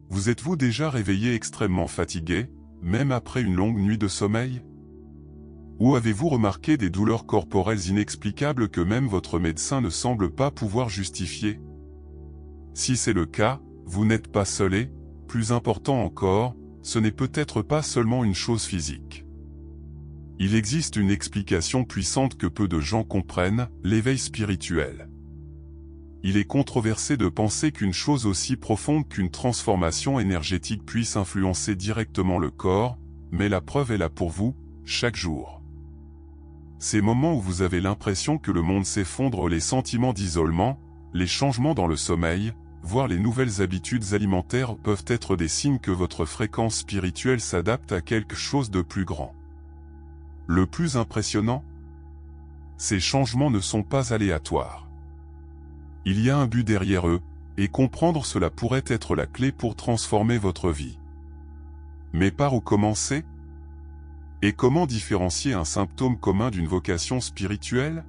Vous êtes-vous déjà réveillé extrêmement fatigué, même après une longue nuit de sommeil? Ou avez-vous remarqué des douleurs corporelles inexplicables que même votre médecin ne semble pas pouvoir justifier? Si c'est le cas, vous n'êtes pas seul et, plus important encore, ce n'est peut-être pas seulement une chose physique. Il existe une explication puissante que peu de gens comprennent, l'éveil spirituel. Il est controversé de penser qu'une chose aussi profonde qu'une transformation énergétique puisse influencer directement le corps, mais la preuve est là pour vous, chaque jour. Ces moments où vous avez l'impression que le monde s'effondre, les sentiments d'isolement, les changements dans le sommeil, voire les nouvelles habitudes alimentaires peuvent être des signes que votre fréquence spirituelle s'adapte à quelque chose de plus grand. Le plus impressionnant? Ces changements ne sont pas aléatoires. Il y a un but derrière eux, et comprendre cela pourrait être la clé pour transformer votre vie. Mais par où commencer? Et comment différencier un symptôme commun d'une vocation spirituelle?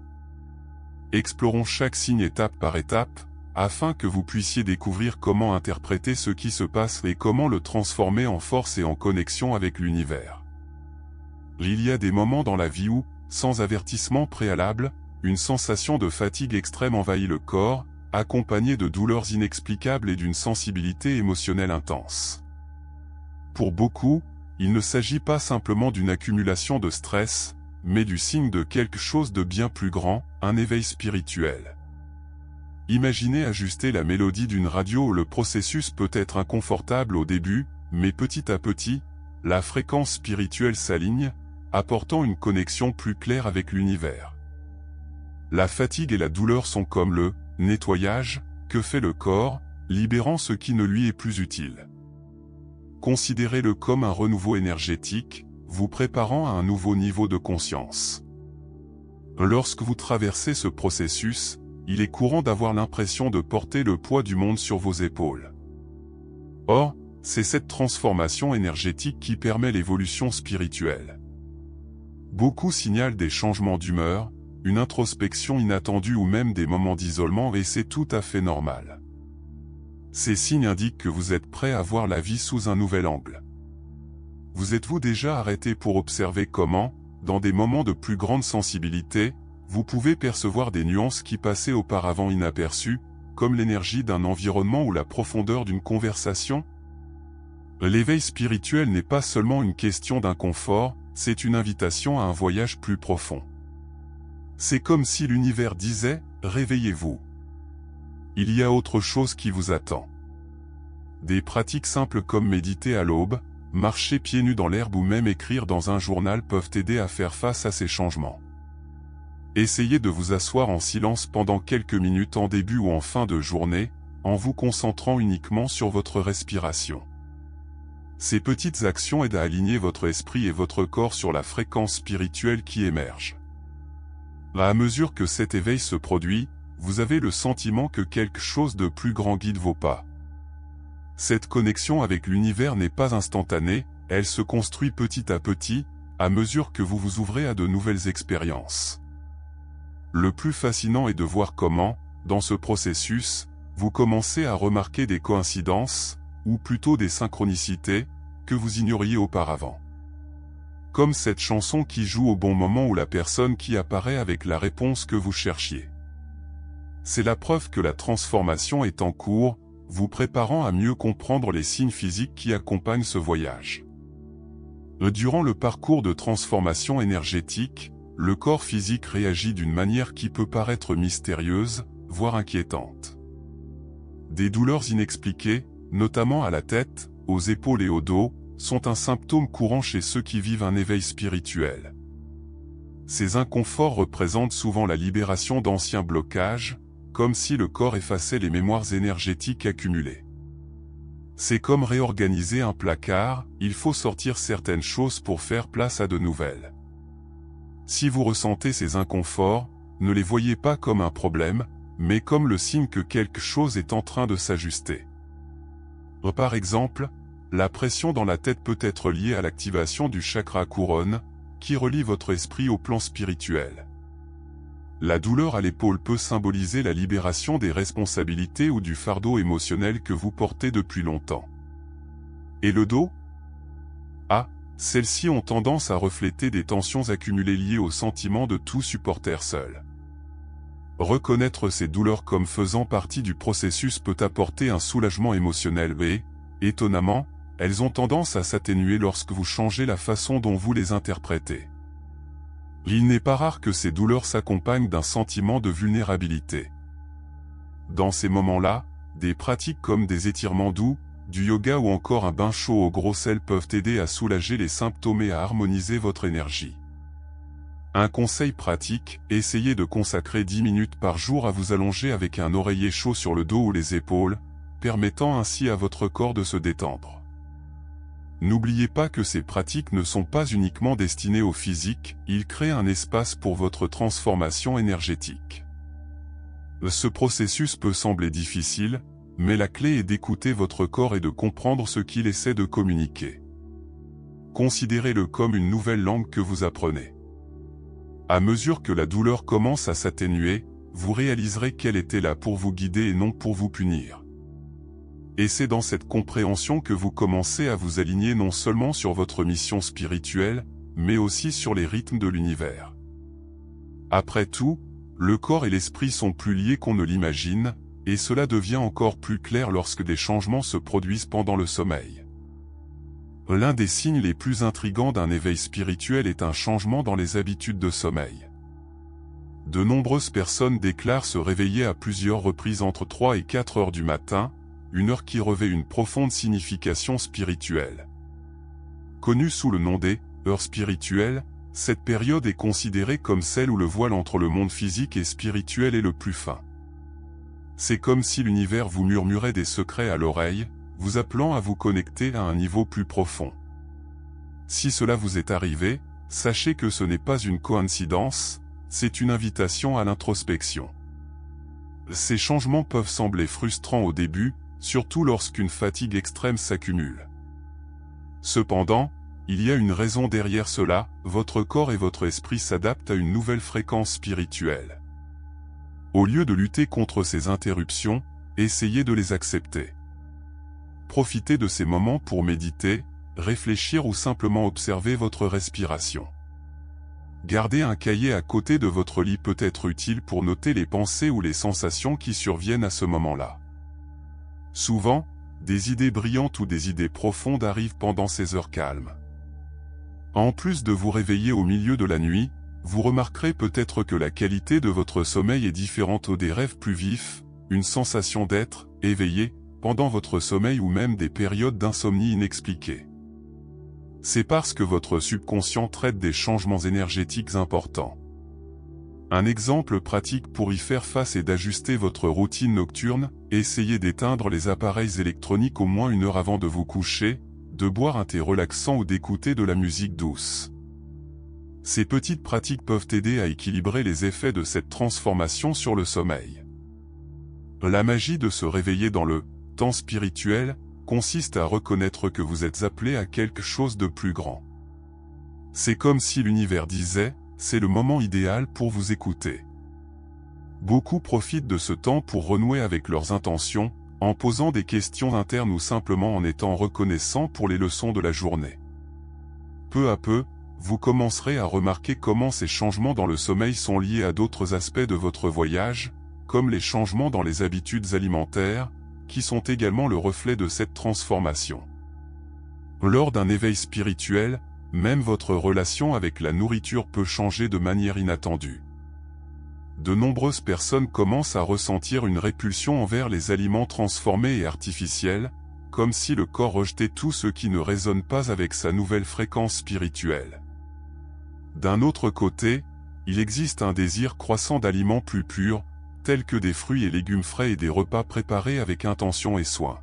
Explorons chaque signe étape par étape, afin que vous puissiez découvrir comment interpréter ce qui se passe et comment le transformer en force et en connexion avec l'univers. Il y a des moments dans la vie où, sans avertissement préalable, une sensation de fatigue extrême envahit le corps, accompagnée de douleurs inexplicables et d'une sensibilité émotionnelle intense. Pour beaucoup, il ne s'agit pas simplement d'une accumulation de stress, mais du signe de quelque chose de bien plus grand, un éveil spirituel. Imaginez ajuster la mélodie d'une radio où le processus peut être inconfortable au début, mais petit à petit, la fréquence spirituelle s'aligne, apportant une connexion plus claire avec l'univers. La fatigue et la douleur sont comme le nettoyage que fait le corps, libérant ce qui ne lui est plus utile. Considérez-le comme un renouveau énergétique, vous préparant à un nouveau niveau de conscience. Lorsque vous traversez ce processus, il est courant d'avoir l'impression de porter le poids du monde sur vos épaules. Or, c'est cette transformation énergétique qui permet l'évolution spirituelle. Beaucoup signalent des changements d'humeur, une introspection inattendue ou même des moments d'isolement, et c'est tout à fait normal. Ces signes indiquent que vous êtes prêt à voir la vie sous un nouvel angle. Vous êtes-vous déjà arrêté pour observer comment, dans des moments de plus grande sensibilité, vous pouvez percevoir des nuances qui passaient auparavant inaperçues, comme l'énergie d'un environnement ou la profondeur d'une conversation? L'éveil spirituel n'est pas seulement une question d'inconfort, c'est une invitation à un voyage plus profond. C'est comme si l'univers disait « Réveillez-vous ». Il y a autre chose qui vous attend. Des pratiques simples comme méditer à l'aube, marcher pieds nus dans l'herbe ou même écrire dans un journal peuvent aider à faire face à ces changements. Essayez de vous asseoir en silence pendant quelques minutes en début ou en fin de journée, en vous concentrant uniquement sur votre respiration. Ces petites actions aident à aligner votre esprit et votre corps sur la fréquence spirituelle qui émerge. À mesure que cet éveil se produit, vous avez le sentiment que quelque chose de plus grand guide vos pas. Cette connexion avec l'univers n'est pas instantanée, elle se construit petit à petit, à mesure que vous vous ouvrez à de nouvelles expériences. Le plus fascinant est de voir comment, dans ce processus, vous commencez à remarquer des coïncidences, ou plutôt des synchronicités, que vous ignoriez auparavant. Comme cette chanson qui joue au bon moment ou la personne qui apparaît avec la réponse que vous cherchiez. C'est la preuve que la transformation est en cours, vous préparant à mieux comprendre les signes physiques qui accompagnent ce voyage. Durant le parcours de transformation énergétique, le corps physique réagit d'une manière qui peut paraître mystérieuse, voire inquiétante. Des douleurs inexpliquées, notamment à la tête, aux épaules et au dos, sont un symptôme courant chez ceux qui vivent un éveil spirituel. Ces inconforts représentent souvent la libération d'anciens blocages, comme si le corps effaçait les mémoires énergétiques accumulées. C'est comme réorganiser un placard, il faut sortir certaines choses pour faire place à de nouvelles. Si vous ressentez ces inconforts, ne les voyez pas comme un problème, mais comme le signe que quelque chose est en train de s'ajuster. Par exemple, la pression dans la tête peut être liée à l'activation du chakra couronne, qui relie votre esprit au plan spirituel. La douleur à l'épaule peut symboliser la libération des responsabilités ou du fardeau émotionnel que vous portez depuis longtemps. Et le dos? Ah, celles-ci ont tendance à refléter des tensions accumulées liées au sentiment de tout supporter seul. Reconnaître ces douleurs comme faisant partie du processus peut apporter un soulagement émotionnel et, étonnamment, elles ont tendance à s'atténuer lorsque vous changez la façon dont vous les interprétez. Il n'est pas rare que ces douleurs s'accompagnent d'un sentiment de vulnérabilité. Dans ces moments-là, des pratiques comme des étirements doux, du yoga ou encore un bain chaud au gros sel peuvent aider à soulager les symptômes et à harmoniser votre énergie. Un conseil pratique, essayez de consacrer 10 minutes par jour à vous allonger avec un oreiller chaud sur le dos ou les épaules, permettant ainsi à votre corps de se détendre. N'oubliez pas que ces pratiques ne sont pas uniquement destinées au physique, ils créent un espace pour votre transformation énergétique. Ce processus peut sembler difficile, mais la clé est d'écouter votre corps et de comprendre ce qu'il essaie de communiquer. Considérez-le comme une nouvelle langue que vous apprenez. À mesure que la douleur commence à s'atténuer, vous réaliserez qu'elle était là pour vous guider et non pour vous punir. Et c'est dans cette compréhension que vous commencez à vous aligner non seulement sur votre mission spirituelle, mais aussi sur les rythmes de l'univers. Après tout, le corps et l'esprit sont plus liés qu'on ne l'imagine, et cela devient encore plus clair lorsque des changements se produisent pendant le sommeil. L'un des signes les plus intrigants d'un éveil spirituel est un changement dans les habitudes de sommeil. De nombreuses personnes déclarent se réveiller à plusieurs reprises entre 3 et 4 heures du matin, une heure qui revêt une profonde signification spirituelle. Connue sous le nom des heures spirituelles, cette période est considérée comme celle où le voile entre le monde physique et spirituel est le plus fin. C'est comme si l'univers vous murmurait des secrets à l'oreille, vous appelant à vous connecter à un niveau plus profond. Si cela vous est arrivé, sachez que ce n'est pas une coïncidence, c'est une invitation à l'introspection. Ces changements peuvent sembler frustrants au début, surtout lorsqu'une fatigue extrême s'accumule. Cependant, il y a une raison derrière cela, votre corps et votre esprit s'adaptent à une nouvelle fréquence spirituelle. Au lieu de lutter contre ces interruptions, essayez de les accepter. Profitez de ces moments pour méditer, réfléchir ou simplement observer votre respiration. Garder un cahier à côté de votre lit peut être utile pour noter les pensées ou les sensations qui surviennent à ce moment-là. Souvent, des idées brillantes ou des idées profondes arrivent pendant ces heures calmes. En plus de vous réveiller au milieu de la nuit, vous remarquerez peut-être que la qualité de votre sommeil est différente ou des rêves plus vifs, une sensation d'être éveillé pendant votre sommeil ou même des périodes d'insomnie inexpliquées. C'est parce que votre subconscient traite des changements énergétiques importants. Un exemple pratique pour y faire face est d'ajuster votre routine nocturne, essayez d'éteindre les appareils électroniques au moins 1 heure avant de vous coucher, de boire un thé relaxant ou d'écouter de la musique douce. Ces petites pratiques peuvent aider à équilibrer les effets de cette transformation sur le sommeil. La magie de se réveiller dans le temps spirituel consiste à reconnaître que vous êtes appelé à quelque chose de plus grand. C'est comme si l'univers disait, c'est le moment idéal pour vous écouter. Beaucoup profitent de ce temps pour renouer avec leurs intentions, en posant des questions internes ou simplement en étant reconnaissants pour les leçons de la journée. Peu à peu, vous commencerez à remarquer comment ces changements dans le sommeil sont liés à d'autres aspects de votre voyage, comme les changements dans les habitudes alimentaires, qui sont également le reflet de cette transformation. Lors d'un éveil spirituel, même votre relation avec la nourriture peut changer de manière inattendue. De nombreuses personnes commencent à ressentir une répulsion envers les aliments transformés et artificiels, comme si le corps rejetait tout ce qui ne résonne pas avec sa nouvelle fréquence spirituelle. D'un autre côté, il existe un désir croissant d'aliments plus purs, tels que des fruits et légumes frais et des repas préparés avec intention et soin.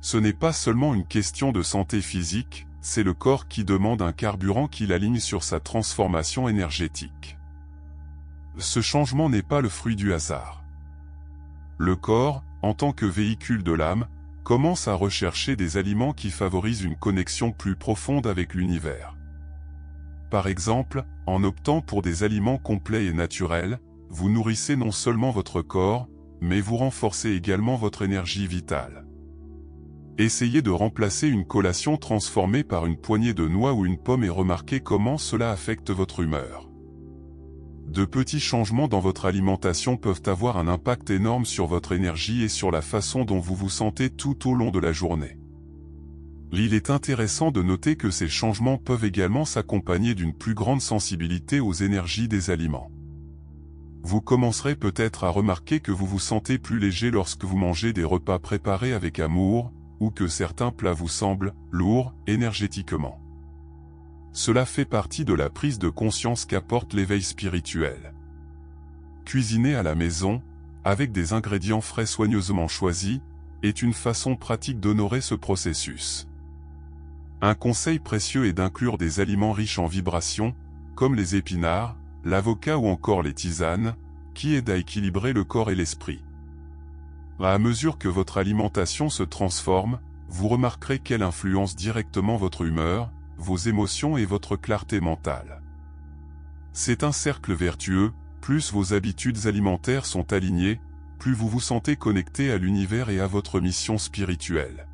Ce n'est pas seulement une question de santé physique, c'est le corps qui demande un carburant qui l'aligne sur sa transformation énergétique. Ce changement n'est pas le fruit du hasard. Le corps, en tant que véhicule de l'âme, commence à rechercher des aliments qui favorisent une connexion plus profonde avec l'univers. Par exemple, en optant pour des aliments complets et naturels, vous nourrissez non seulement votre corps, mais vous renforcez également votre énergie vitale. Essayez de remplacer une collation transformée par une poignée de noix ou une pomme et remarquez comment cela affecte votre humeur. De petits changements dans votre alimentation peuvent avoir un impact énorme sur votre énergie et sur la façon dont vous vous sentez tout au long de la journée. Il est intéressant de noter que ces changements peuvent également s'accompagner d'une plus grande sensibilité aux énergies des aliments. Vous commencerez peut-être à remarquer que vous vous sentez plus léger lorsque vous mangez des repas préparés avec amour, ou que certains plats vous semblent lourds énergétiquement. Cela fait partie de la prise de conscience qu'apporte l'éveil spirituel. Cuisiner à la maison, avec des ingrédients frais soigneusement choisis, est une façon pratique d'honorer ce processus. Un conseil précieux est d'inclure des aliments riches en vibrations, comme les épinards, l'avocat ou encore les tisanes, qui aident à équilibrer le corps et l'esprit. À mesure que votre alimentation se transforme, vous remarquerez qu'elle influence directement votre humeur, vos émotions et votre clarté mentale. C'est un cercle vertueux, plus vos habitudes alimentaires sont alignées, plus vous vous sentez connecté à l'univers et à votre mission spirituelle.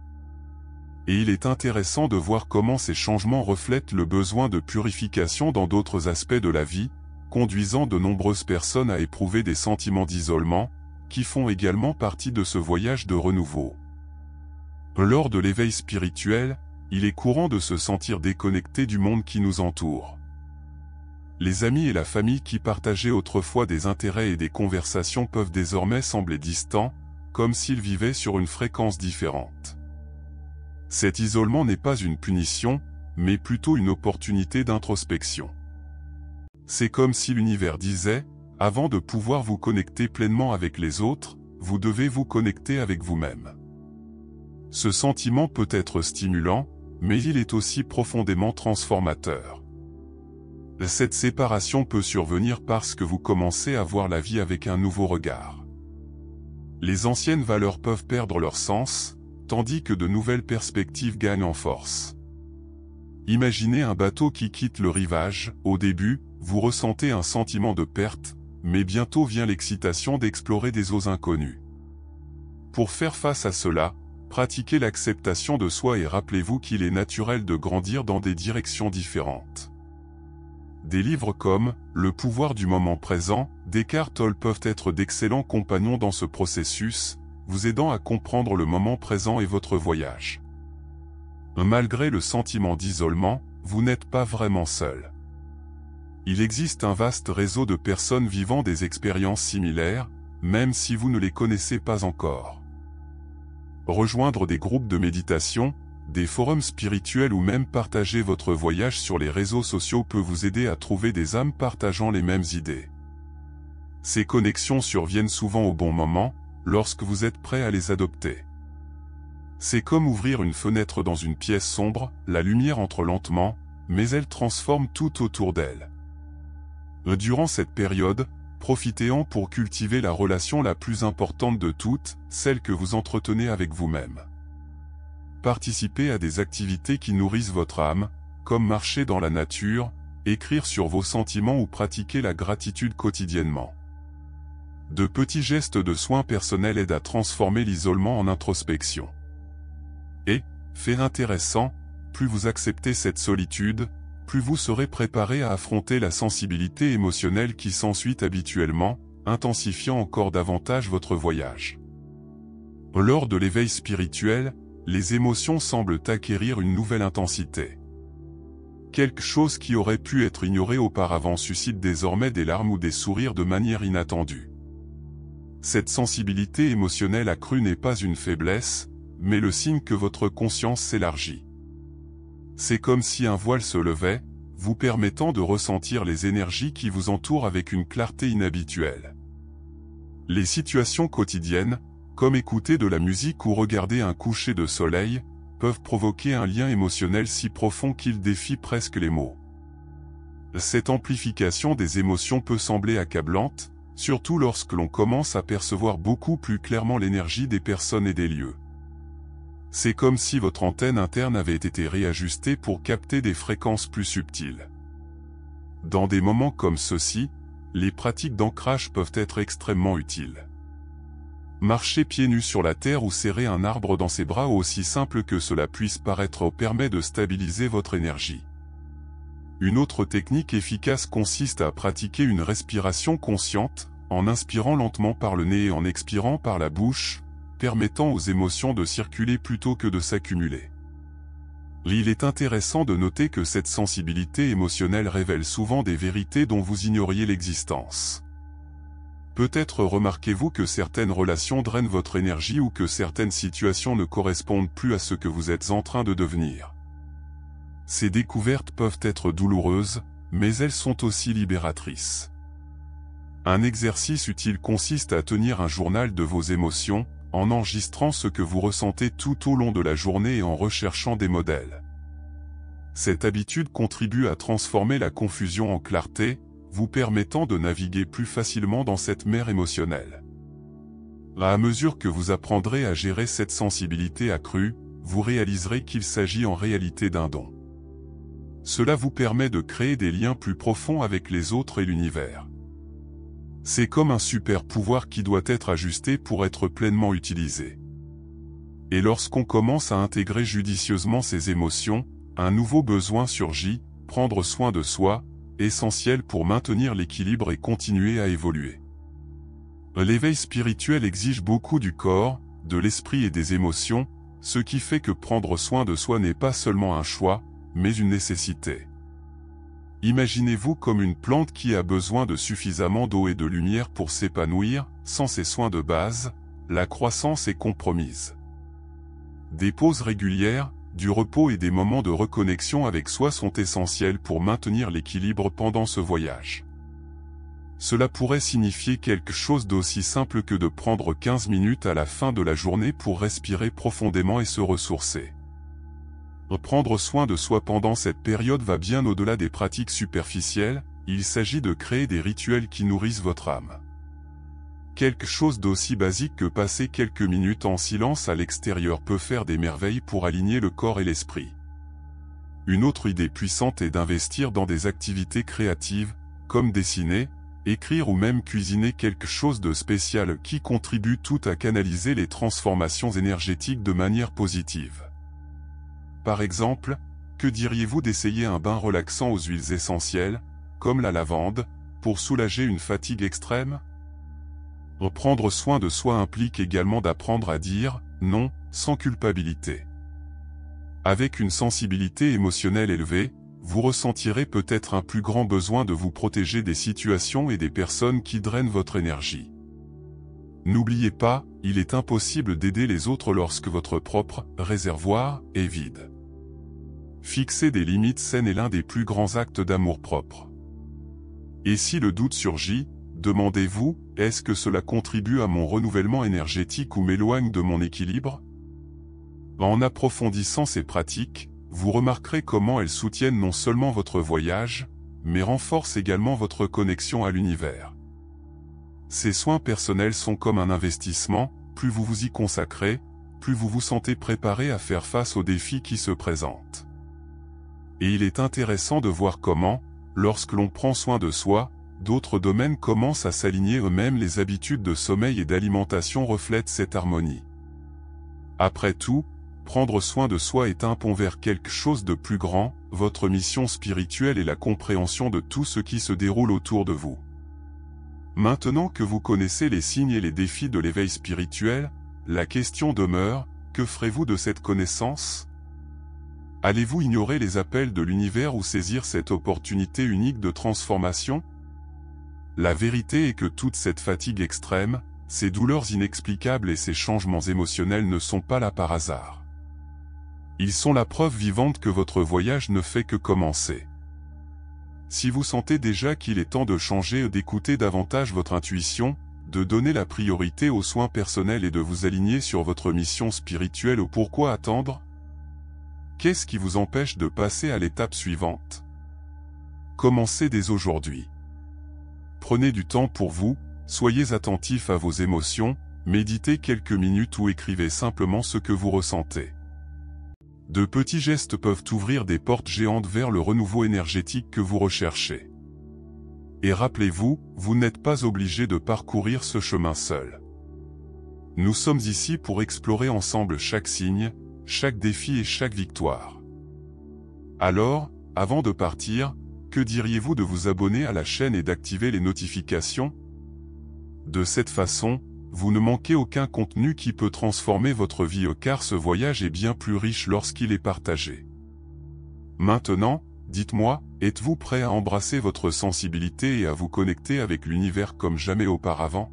Et il est intéressant de voir comment ces changements reflètent le besoin de purification dans d'autres aspects de la vie, conduisant de nombreuses personnes à éprouver des sentiments d'isolement, qui font également partie de ce voyage de renouveau. Lors de l'éveil spirituel, il est courant de se sentir déconnecté du monde qui nous entoure. Les amis et la famille qui partageaient autrefois des intérêts et des conversations peuvent désormais sembler distants, comme s'ils vivaient sur une fréquence différente. Cet isolement n'est pas une punition, mais plutôt une opportunité d'introspection. C'est comme si l'univers disait, avant de pouvoir vous connecter pleinement avec les autres, vous devez vous connecter avec vous-même. Ce sentiment peut être stimulant, mais il est aussi profondément transformateur. Cette séparation peut survenir parce que vous commencez à voir la vie avec un nouveau regard. Les anciennes valeurs peuvent perdre leur sens, tandis que de nouvelles perspectives gagnent en force. Imaginez un bateau qui quitte le rivage. Au début, vous ressentez un sentiment de perte, mais bientôt vient l'excitation d'explorer des eaux inconnues. Pour faire face à cela, pratiquez l'acceptation de soi et rappelez-vous qu'il est naturel de grandir dans des directions différentes. Des livres comme « Le pouvoir du moment présent » d'Eckhart Tolle peuvent être d'excellents compagnons dans ce processus, vous aidant à comprendre le moment présent et votre voyage. Malgré le sentiment d'isolement, vous n'êtes pas vraiment seul. Il existe un vaste réseau de personnes vivant des expériences similaires, même si vous ne les connaissez pas encore. Rejoindre des groupes de méditation, des forums spirituels ou même partager votre voyage sur les réseaux sociaux peut vous aider à trouver des âmes partageant les mêmes idées. Ces connexions surviennent souvent au bon moment, lorsque vous êtes prêt à les adopter. C'est comme ouvrir une fenêtre dans une pièce sombre, la lumière entre lentement, mais elle transforme tout autour d'elle. Durant cette période, profitez-en pour cultiver la relation la plus importante de toutes, celle que vous entretenez avec vous-même. Participez à des activités qui nourrissent votre âme, comme marcher dans la nature, écrire sur vos sentiments ou pratiquer la gratitude quotidiennement. De petits gestes de soins personnels aident à transformer l'isolement en introspection. Et, fait intéressant, plus vous acceptez cette solitude, plus vous serez préparé à affronter la sensibilité émotionnelle qui s'ensuit habituellement, intensifiant encore davantage votre voyage. Lors de l'éveil spirituel, les émotions semblent acquérir une nouvelle intensité. Quelque chose qui aurait pu être ignoré auparavant suscite désormais des larmes ou des sourires de manière inattendue. Cette sensibilité émotionnelle accrue n'est pas une faiblesse, mais le signe que votre conscience s'élargit. C'est comme si un voile se levait, vous permettant de ressentir les énergies qui vous entourent avec une clarté inhabituelle. Les situations quotidiennes, comme écouter de la musique ou regarder un coucher de soleil, peuvent provoquer un lien émotionnel si profond qu'il défie presque les mots. Cette amplification des émotions peut sembler accablante, surtout lorsque l'on commence à percevoir beaucoup plus clairement l'énergie des personnes et des lieux. C'est comme si votre antenne interne avait été réajustée pour capter des fréquences plus subtiles. Dans des moments comme ceux-ci, les pratiques d'ancrage peuvent être extrêmement utiles. Marcher pieds nus sur la terre ou serrer un arbre dans ses bras, aussi simple que cela puisse paraître, permet de stabiliser votre énergie. Une autre technique efficace consiste à pratiquer une respiration consciente, en inspirant lentement par le nez et en expirant par la bouche, permettant aux émotions de circuler plutôt que de s'accumuler. Il est intéressant de noter que cette sensibilité émotionnelle révèle souvent des vérités dont vous ignoriez l'existence. Peut-être remarquez-vous que certaines relations drainent votre énergie ou que certaines situations ne correspondent plus à ce que vous êtes en train de devenir. Ces découvertes peuvent être douloureuses, mais elles sont aussi libératrices. Un exercice utile consiste à tenir un journal de vos émotions, en enregistrant ce que vous ressentez tout au long de la journée et en recherchant des modèles. Cette habitude contribue à transformer la confusion en clarté, vous permettant de naviguer plus facilement dans cette mer émotionnelle. À mesure que vous apprendrez à gérer cette sensibilité accrue, vous réaliserez qu'il s'agit en réalité d'un don. Cela vous permet de créer des liens plus profonds avec les autres et l'univers. C'est comme un super pouvoir qui doit être ajusté pour être pleinement utilisé. Et lorsqu'on commence à intégrer judicieusement ses émotions, un nouveau besoin surgit, prendre soin de soi, essentiel pour maintenir l'équilibre et continuer à évoluer. L'éveil spirituel exige beaucoup du corps, de l'esprit et des émotions, ce qui fait que prendre soin de soi n'est pas seulement un choix, mais une nécessité. Imaginez-vous comme une plante qui a besoin de suffisamment d'eau et de lumière pour s'épanouir. Sans ces soins de base, la croissance est compromise. Des pauses régulières, du repos et des moments de reconnexion avec soi sont essentiels pour maintenir l'équilibre pendant ce voyage. Cela pourrait signifier quelque chose d'aussi simple que de prendre 15 minutes à la fin de la journée pour respirer profondément et se ressourcer. Prendre soin de soi pendant cette période va bien au-delà des pratiques superficielles, il s'agit de créer des rituels qui nourrissent votre âme. Quelque chose d'aussi basique que passer quelques minutes en silence à l'extérieur peut faire des merveilles pour aligner le corps et l'esprit. Une autre idée puissante est d'investir dans des activités créatives, comme dessiner, écrire ou même cuisiner quelque chose de spécial qui contribue tout à canaliser les transformations énergétiques de manière positive. Par exemple, que diriez-vous d'essayer un bain relaxant aux huiles essentielles, comme la lavande, pour soulager une fatigue extrême ? Prendre soin de soi implique également d'apprendre à dire « non » sans culpabilité. Avec une sensibilité émotionnelle élevée, vous ressentirez peut-être un plus grand besoin de vous protéger des situations et des personnes qui drainent votre énergie. N'oubliez pas, il est impossible d'aider les autres lorsque votre propre réservoir est vide. Fixer des limites saines est l'un des plus grands actes d'amour-propre. Et si le doute surgit, demandez-vous, est-ce que cela contribue à mon renouvellement énergétique ou m'éloigne de mon équilibre ? En approfondissant ces pratiques, vous remarquerez comment elles soutiennent non seulement votre voyage, mais renforcent également votre connexion à l'univers. Ces soins personnels sont comme un investissement, plus vous vous y consacrez, plus vous vous sentez préparé à faire face aux défis qui se présentent. Et il est intéressant de voir comment, lorsque l'on prend soin de soi, d'autres domaines commencent à s'aligner eux-mêmes. Les habitudes de sommeil et d'alimentation reflètent cette harmonie. Après tout, prendre soin de soi est un pont vers quelque chose de plus grand, votre mission spirituelle et la compréhension de tout ce qui se déroule autour de vous. Maintenant que vous connaissez les signes et les défis de l'éveil spirituel, la question demeure, que ferez-vous de cette connaissance ? Allez-vous ignorer les appels de l'univers ou saisir cette opportunité unique de transformation ? La vérité est que toute cette fatigue extrême, ces douleurs inexplicables et ces changements émotionnels ne sont pas là par hasard. Ils sont la preuve vivante que votre voyage ne fait que commencer. Si vous sentez déjà qu'il est temps de changer, d'écouter davantage votre intuition, de donner la priorité aux soins personnels et de vous aligner sur votre mission spirituelle, ou pourquoi attendre ? Qu'est-ce qui vous empêche de passer à l'étape suivante ? Commencez dès aujourd'hui. Prenez du temps pour vous, soyez attentif à vos émotions, méditez quelques minutes ou écrivez simplement ce que vous ressentez. De petits gestes peuvent ouvrir des portes géantes vers le renouveau énergétique que vous recherchez. Et rappelez-vous, vous n'êtes pas obligé de parcourir ce chemin seul. Nous sommes ici pour explorer ensemble chaque signe, chaque défi et chaque victoire. Alors, avant de partir, que diriez-vous de vous abonner à la chaîne et d'activer les notifications? De cette façon, vous ne manquez aucun contenu qui peut transformer votre vie car ce voyage est bien plus riche lorsqu'il est partagé. Maintenant, dites-moi, êtes-vous prêt à embrasser votre sensibilité et à vous connecter avec l'univers comme jamais auparavant?